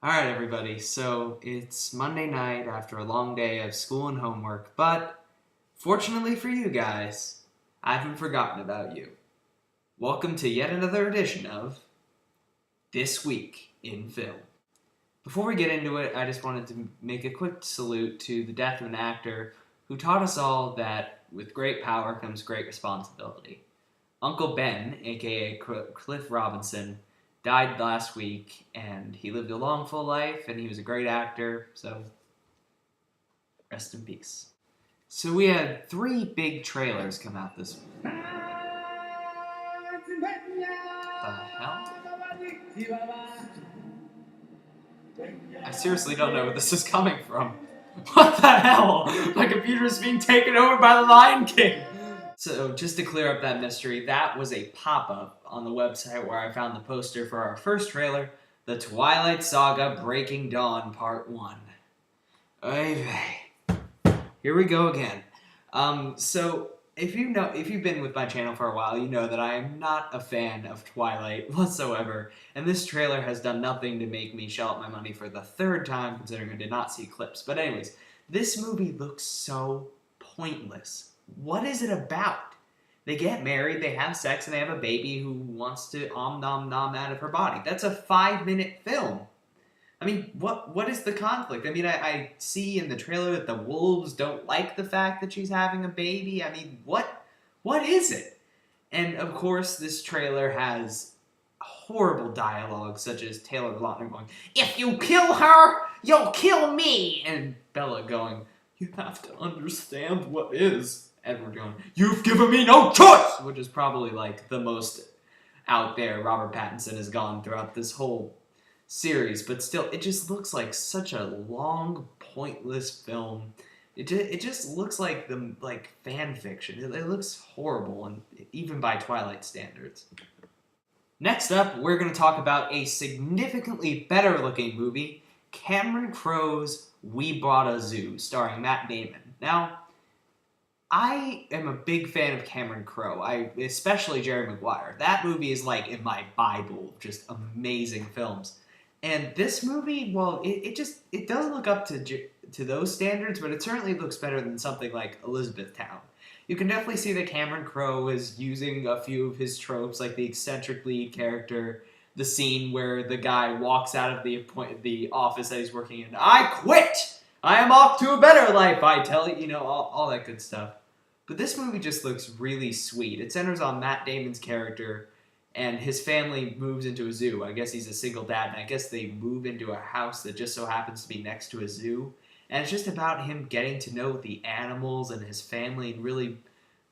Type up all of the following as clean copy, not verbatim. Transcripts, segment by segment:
Alright everybody, so it's Monday night after a long day of school and homework, but fortunately for you guys, I haven't forgotten about you. Welcome to yet another edition of This Week in Film. Before we get into it, I just wanted to make a quick salute to the death of an actor who taught us all that with great power comes great responsibility. Uncle Ben, aka Cliff Robinson, died last week, and he lived a long, full life, and he was a great actor, so rest in peace. So we had 3 big trailers come out this week. The hell? I seriously don't know where this is coming from. What the hell? My computer is being taken over by the Lion King! So, just to clear up that mystery, that was a pop-up on the website where I found the poster for our first trailer, The Twilight Saga Breaking Dawn Part 1. Oy vey. Here we go again. So, if you've been with my channel for a while, you know that I am not a fan of Twilight whatsoever, and this trailer has done nothing to make me shell out my money for the 3rd time, considering I did not see clips. But anyways, this movie looks so pointless. What is it about? They get married, they have sex, and they have a baby who wants to nom nom out of her body. That's a 5-minute film. I mean, what is the conflict? I mean, I see in the trailer that the wolves don't like the fact that she's having a baby. I mean, what is it? And of course, this trailer has horrible dialogue, such as Taylor Lautner going, "If you kill her, you'll kill me!" And Bella going, "You have to understand what is." Edward going, "You've given me no choice!" Which is probably like the most out there Robert Pattinson has gone throughout this whole series, but still, it just looks like such a long, pointless film. It just looks like fan fiction. It looks horrible, and even by Twilight standards. Next up, we're going to talk about a significantly better looking movie, Cameron Crowe's We Bought a Zoo, starring Matt Damon. Now, I am a big fan of Cameron Crowe, especially Jerry Maguire. That movie is like in my Bible, just amazing films. And this movie, well, it doesn't look up to those standards, but it certainly looks better than something like Elizabethtown. You can definitely see that Cameron Crowe is using a few of his tropes, like the eccentric lead character, the scene where the guy walks out of the office that he's working in. "I quit! I am off to a better life, I tell you," all that good stuff. But this movie just looks really sweet. It centers on Matt Damon's character, and his family moves into a zoo. I guess he's a single dad, and I guess they move into a house that just so happens to be next to a zoo. And it's just about him getting to know the animals and his family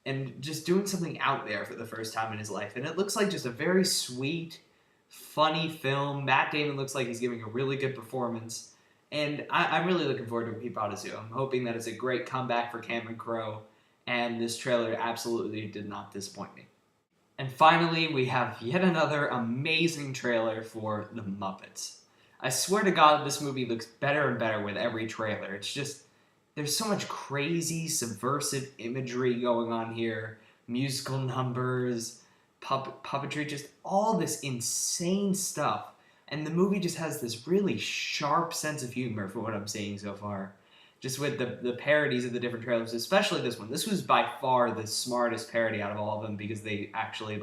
and just doing something out there for the first time in his life. And it looks like just a very sweet, funny film. Matt Damon looks like he's giving a really good performance. And I'm really looking forward to We Bought a Zoo. I'm hoping that it's a great comeback for Cameron Crowe. And this trailer absolutely did not disappoint me. And finally, we have yet another amazing trailer for The Muppets. I swear to God, this movie looks better and better with every trailer. It's just, there's so much crazy, subversive imagery going on here. Musical numbers, puppetry, just all this insane stuff. And the movie just has this really sharp sense of humor for what I'm seeing so far. Just with the parodies of the different trailers, especially this one. This was by far the smartest parody out of all of them because they actually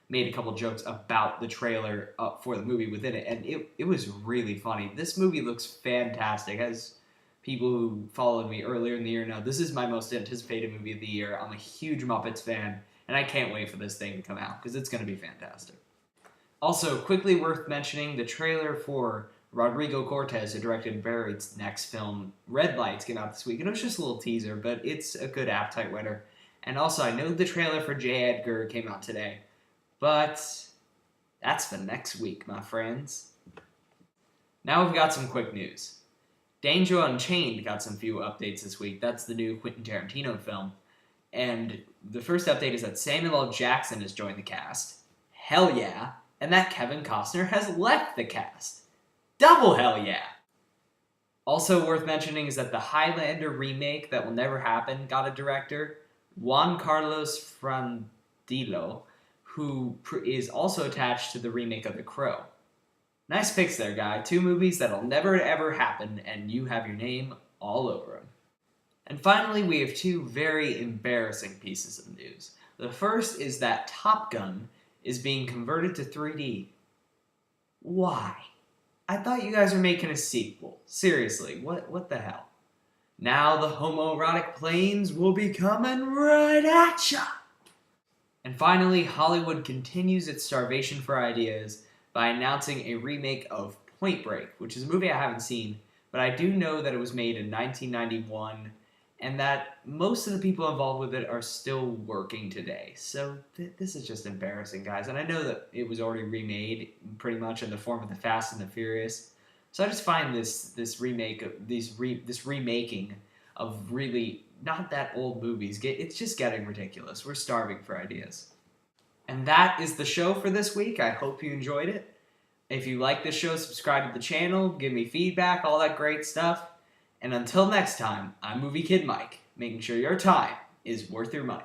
made a couple jokes about the trailer for the movie within it, and it was really funny. This movie looks fantastic. As people who followed me earlier in the year know, this is my most anticipated movie of the year. I'm a huge Muppets fan, and I can't wait for this thing to come out because it's going to be fantastic. Also, quickly worth mentioning, the trailer for Rodrigo Cortés, who directed Buried's next film, Red Lights, came out this week, and it was just a little teaser, but it's a good appetite whetter. And also, I know the trailer for J. Edgar came out today, but that's for next week, my friends. Now we've got some quick news. Danjo Unchained got some few updates this week. That's the new Quentin Tarantino film. And the first update is that Samuel L. Jackson has joined the cast. Hell yeah. And that Kevin Costner has left the cast. Double hell yeah! Also worth mentioning is that the Highlander remake that will never happen got a director, Juan Carlos Frandillo, who is also attached to the remake of The Crow. Nice picks there, guy. 2 movies that'll never ever happen, and you have your name all over them. And finally, we have 2 very embarrassing pieces of news. The first is that Top Gun is being converted to 3D. Why? I thought you guys were making a sequel. Seriously, what the hell? Now the homoerotic planes will be coming right at ya! And finally, Hollywood continues its starvation for ideas by announcing a remake of Point Break, which is a movie I haven't seen, but I do know that it was made in 1991, and that most of the people involved with it are still working today. So this is just embarrassing, guys. And I know that it was already remade pretty much in the form of The Fast and the Furious. So I just find this remaking of really not that old movies, it's just getting ridiculous. We're starving for ideas. And that is the show for this week. I hope you enjoyed it. If you like this show, subscribe to the channel, give me feedback, all that great stuff. And until next time, I'm Movie Kid Mike, making sure your time is worth your money.